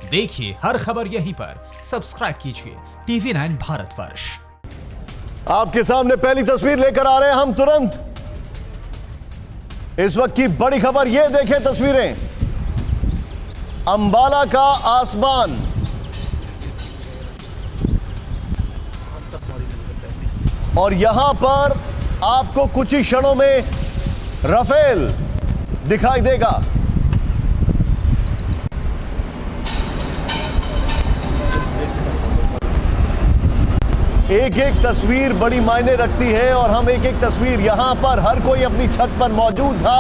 देखिए हर खबर यहीं पर, सब्सक्राइब कीजिए TV9 भारतवर्ष। आपके सामने पहली तस्वीर लेकर आ रहे हैं हम तुरंत। इस वक्त की बड़ी खबर, ये देखें तस्वीरें, अंबाला का आसमान। और यहां पर आपको कुछ ही क्षणों में राफेल दिखाई देगा। एक एक तस्वीर बड़ी मायने रखती है और हम एक एक तस्वीर, यहां पर हर कोई अपनी छत पर मौजूद था,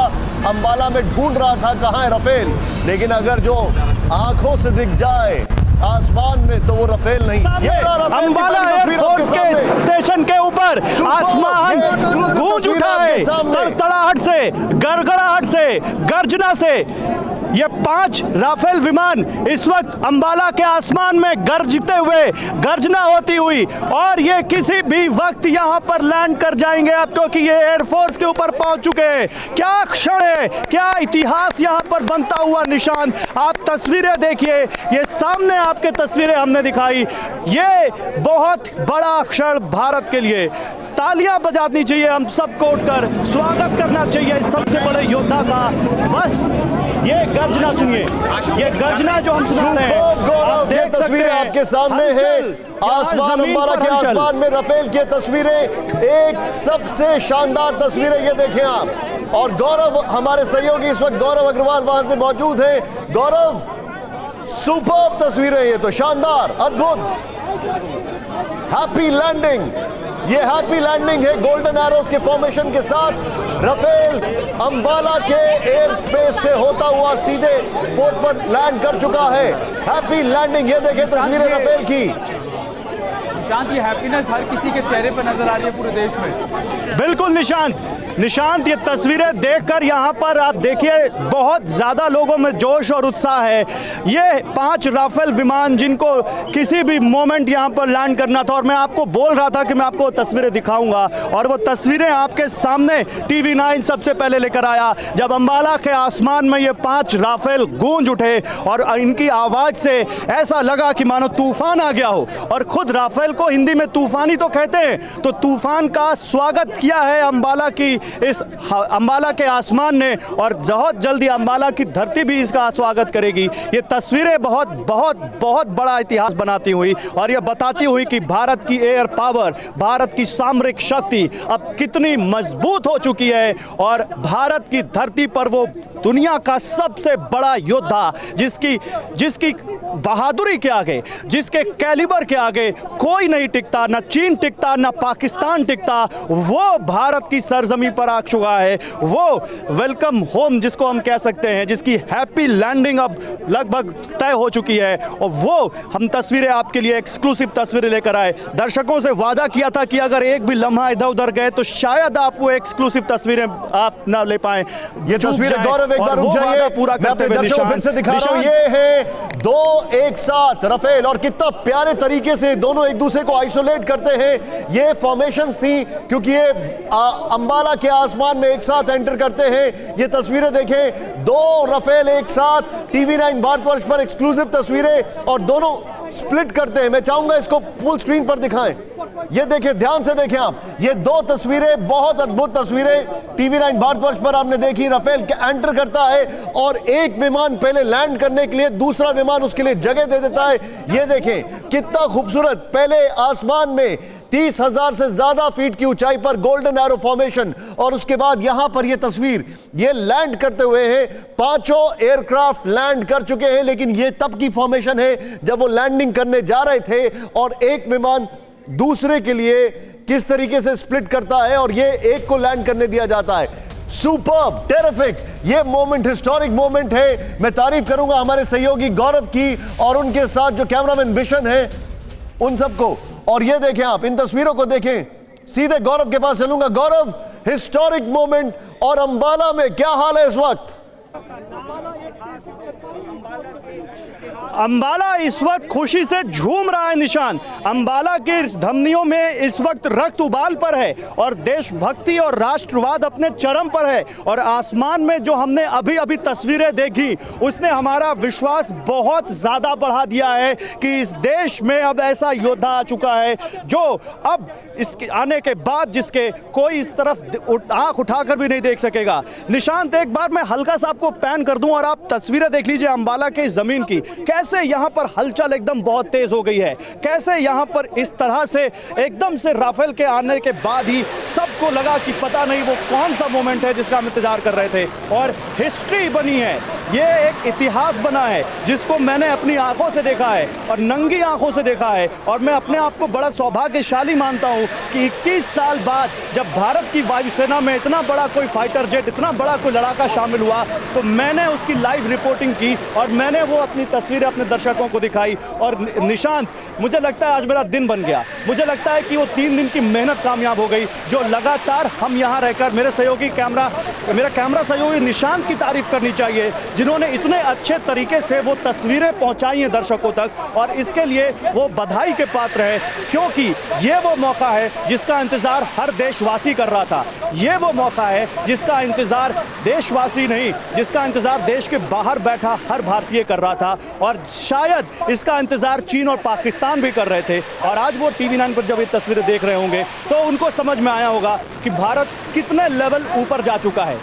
अंबाला में ढूंढ रहा था कहां है राफेल। लेकिन अगर जो आंखों से दिख जाए आसमान में तो वो राफेल नहीं। ये अंबाला एयरफोर्स के स्टेशन के ऊपर आसमान गूंज उठा है, तड़तड़ाहट से, गड़गड़ाहट से, गर्जना से। ये 5 राफेल विमान इस वक्त अंबाला के आसमान में गरजते हुए, गर्जना होती हुई, और ये किसी भी वक्त यहां पर लैंड कर जाएंगे अब, क्योंकि ये एयरफोर्स के ऊपर पहुंच चुके हैं। क्या क्षण है, क्या इतिहास यहां पर बनता हुआ निशान। आप तस्वीरें देखिए, ये सामने आपके तस्वीरें हमने दिखाई। ये बहुत बड़ा क्षण भारत के लिए, तालियां बजानी चाहिए हम सबको उठकर, स्वागत करना चाहिए सबसे बड़े योद्धा का। बस ये गर्जना सुनिए, ये गर्जना जो हम सुना रहे हैं। गौरव, ये तस्वीरें आपके सामने है, आसमान, अंबाला के आसमान में राफेल की तस्वीरें, एक सबसे शानदार तस्वीरें ये देखें आप। और गौरव हमारे सहयोगी इस वक्त गौरव अग्रवाल वहां से मौजूद है। गौरव, सुपर्ब तस्वीरें, ये तो शानदार, अद्भुत, हैप्पी लैंडिंग। ये हैप्पी लैंडिंग है गोल्डन एरोस के फॉर्मेशन के साथ। राफेल अंबाला के एयर स्पेस से होता हुआ सीधे पोर्ट पर लैंड कर चुका है। हैप्पी लैंडिंग, ये देखें तस्वीरें राफेल की। निशांत, ये हैप्पीनेस हर किसी के चेहरे पर नजर आ रही है पूरे देश में। बिल्कुल निशांत, ये तस्वीरें देखकर यहाँ पर आप देखिए बहुत ज़्यादा लोगों में जोश और उत्साह है। ये 5 राफेल विमान जिनको किसी भी मोमेंट यहाँ पर लैंड करना था, और मैं आपको बोल रहा था कि मैं आपको तस्वीरें दिखाऊंगा, और वो तस्वीरें आपके सामने TV9 सबसे पहले लेकर आया, जब अंबाला के आसमान में ये 5 राफेल गूंज उठे और इनकी आवाज़ से ऐसा लगा कि मानो तूफान आ गया हो। और खुद राफेल को हिंदी में तूफानी तो कहते हैं, तो तूफान का स्वागत किया है अंबाला की, इस अंबाला के आसमान ने, और बहुत जल्दी अंबाला की धरती भी इसका स्वागत करेगी। ये तस्वीरें बहुत बहुत बहुत बड़ा इतिहास बनाती हुई और ये बताती हुई कि भारत की एयर पावर, भारत की सामरिक शक्ति अब कितनी मजबूत हो चुकी है, और भारत की धरती पर वो दुनिया का सबसे बड़ा योद्धा, जिसकी बहादुरी के आगे, जिसके कैलिबर के आगे कोई नहीं टिकता, ना चीन टिकता, ना पाकिस्तान टिकता, वो भारत की सरजमी पर आ चुका है। वो वेलकम होम जिसको हम कह सकते हैं, जिसकी हैप्पी लैंडिंग अब लगभग तय हो चुकी है, और वो हम तस्वीरें आपके लिए, एक्सक्लूसिव तस्वीरें लेकर आए। दर्शकों से वादा किया था कि अगर एक भी लम्हा इधर उधर गए तो शायद आप वो एक्सक्लूसिव तस्वीरें आप ना ले पाए। ये तस्वीरें गौरव एक बार रुक जाइए, पूरा मैं अपने दर्शकों फिर से दिखा रहा हूं। ये है 2 एक साथ राफेल, और कितना प्यारे तरीके से दोनों एक दूसरे को आइसोलेट करते हैं। ये फॉर्मेशंस थी क्योंकि ये अंबाला के आसमान में एक साथ एंटर करते हैं। ये तस्वीरें देखें, 2 राफेल एक साथ, TV9 भारतवर्ष पर एक्सक्लूसिव तस्वीरें, और दोनों स्प्लिट करते हैं। मैं चाहूंगा इसको फुल स्क्रीन पर दिखाएं। ये देखें, ध्यान से देखें आप, ये 2 तस्वीरें, बहुत अद्भुत तस्वीरें TV9 भारतवर्ष पर आपने देखी। राफेल एंटर करता है और एक विमान पहले लैंड करने के लिए दूसरा विमान उसके लिए जगह दे देता है। ये देखें कितना खूबसूरत, पहले आसमान में 30,000 से ज्यादा फीट की ऊंचाई पर गोल्डन एरो फॉर्मेशन, और उसके बाद यहां पर यह तस्वीर, ये लैंड करते हुए हैं। 5 एयरक्राफ्ट लैंड कर चुके हैं, लेकिन ये तब की फॉर्मेशन है जब वो लैंडिंग करने जा रहे थे, और एक विमान दूसरे के लिए किस तरीके से स्प्लिट करता है और ये एक को लैंड करने दिया जाता है। सुपर्ब, टेरिफिक, ये मोमेंट हिस्टोरिक मोमेंट है। मैं तारीफ करूंगा हमारे सहयोगी गौरव की और उनके साथ जो कैमरामैन विशन है, उन सबको। और ये देखें आप, इन तस्वीरों को देखें, सीधे गौरव के पास चलूंगा। गौरव, हिस्टोरिक मोमेंट, और अंबाला में क्या हाल है इस वक्त? अंबाला इस वक्त खुशी से झूम रहा है निशांत। अंबाला के धमनियों में इस वक्त रक्त उबाल पर है और देशभक्ति और राष्ट्रवाद अपने चरम पर है। और आसमान में जो हमने अभी अभी तस्वीरें देखी उसने हमारा विश्वास बहुत ज़्यादा बढ़ा दिया है कि इस देश में अब ऐसा योद्धा आ चुका है जो अब इसके आने के बाद जिसके कोई इस तरफ आंख उठाकर भी नहीं देख सकेगा। निशांत, एक बार मैं हल्का सा आपको पैन कर दूं और आप तस्वीरें देख लीजिए अंबाला के ज़मीन की। कैसे यहाँ पर हलचल एकदम बहुत तेज हो गई है, कैसे यहाँ पर इस तरह से एकदम से राफेल के आने के बाद ही सबको लगा कि पता नहीं वो कौन सा मोमेंट है जिसका हम इंतजार कर रहे थे। और हिस्ट्री बनी है, ये एक इतिहास बना है जिसको मैंने अपनी आंखों से देखा है और नंगी आंखों से देखा है। और मैं अपने आप को बड़ा सौभाग्यशाली मानता हूँ कि 21 साल बाद जब भारत की वायुसेना में इतना बड़ा कोई फाइटर जेट, इतना बड़ा कोई लड़ाका शामिल हुआ तो मैंने उसकी लाइव रिपोर्टिंग की और मैंने वो अपनी तस्वीरें अपने दर्शकों को दिखाई। और निशांत, मुझे लगता है आज मेरा दिन बन गया। मुझे लगता है कि वो 3 दिन की मेहनत कामयाब हो गई जो लगातार हम यहाँ रहकर, मेरा कैमरा सहयोगी निशांत की तारीफ करनी चाहिए जिन्होंने इतने अच्छे तरीके से वो तस्वीरें पहुँचाई हैं दर्शकों तक। और इसके लिए वो बधाई के पात्र है क्योंकि ये वो मौका है जिसका इंतजार हर देशवासी कर रहा था। ये वो मौका है जिसका इंतजार देशवासी नहीं, जिसका इंतजार देश के बाहर बैठा हर भारतीय कर रहा था। और शायद इसका इंतजार चीन और पाकिस्तान भी कर रहे थे। और आज वो TV9 पर जब ये तस्वीरें देख रहे होंगे तो उनको समझ में आया होगा कि भारत कितने लेवल ऊपर जा चुका है।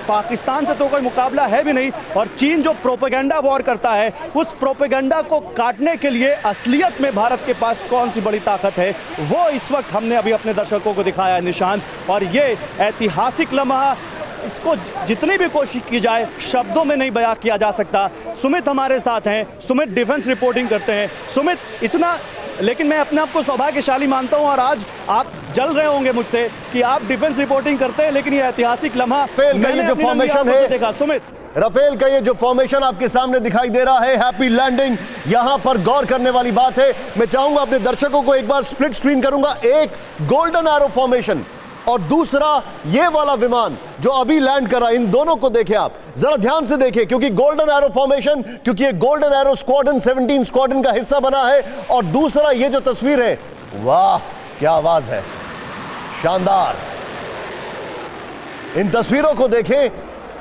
पाकिस्तान से तो कोई मुकाबला है भी नहीं। और चीन जो प्रोपेगेंडा वॉर करता है उस प्रोपेगेंडा को काटने के लिए असलियत में भारत के पास कौन सी बड़ी ताकत है वो इस वक्त हमने अभी अपने दर्शकों को दिखाया है निशांत। और ये ऐतिहासिक लम्हा, इसको जितनी भी कोशिश की जाए शब्दों में नहीं बयां किया जा सकता। सुमित हमारे साथ हैं, सुमित डिफेंस रिपोर्टिंग करते हैं। सुमित, इतना, लेकिन मैं अपने आप को सौभाग्यशाली मानता हूं और आज आप जल रहे होंगे मुझसे कि आप डिफेंस रिपोर्टिंग करते हैं, लेकिन ये ऐतिहासिक लम्हा मैंने जो फॉर्मेशन है देखा। सुमित, राफेल का ये जो फॉर्मेशन आपके सामने दिखाई दे रहा है, हैप्पी लैंडिंग, यहां पर गौर करने वाली बात है। मैं चाहूंगा अपने दर्शकों को एक बार स्प्लिट स्क्रीन करूंगा। एक गोल्डन एरो फॉर्मेशन और दूसरा ये वाला विमान जो अभी लैंड कर रहा है, इन दोनों को देखें आप, जरा ध्यान से देखें क्योंकि गोल्डन एरो फॉर्मेशन, क्योंकि ये गोल्डन एरो स्क्वाड्रन 17 स्क्वाड्रन का हिस्सा बना है। और दूसरा ये जो तस्वीर है, वाह क्या आवाज है, शानदार। इन तस्वीरों को देखें,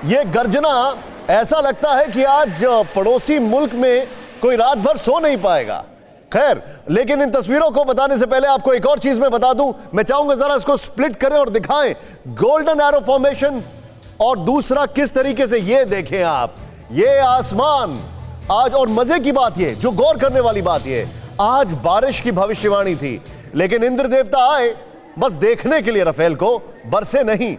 ये गर्जना ऐसा लगता है कि आज पड़ोसी मुल्क में कोई रात भर सो नहीं पाएगा। खैर, लेकिन इन तस्वीरों को बताने से पहले आपको एक और चीज मैं बता दूं, मैं चाहूंगा जरा इसको स्प्लिट करें और दिखाएं गोल्डन एरो फॉर्मेशन और दूसरा किस तरीके से, ये देखें आप, ये आसमान आज। और मजे की बात ये, जो गौर करने वाली बात ये, आज बारिश की भविष्यवाणी थी लेकिन इंद्र देवता आए बस देखने के लिए राफेल को, बरसे नहीं।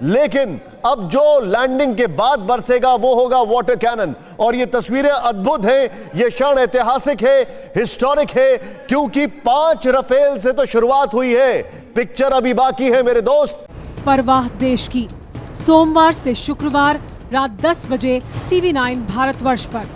लेकिन अब जो लैंडिंग के बाद बरसेगा वो होगा वाटर कैनन। और ये तस्वीरें अद्भुत हैं, ये क्षण ऐतिहासिक है, हिस्टोरिक है, क्योंकि 5 राफेल से तो शुरुआत हुई है, पिक्चर अभी बाकी है मेरे दोस्त। परवाह देश की, सोमवार से शुक्रवार रात 10 बजे TV9 भारतवर्ष पर।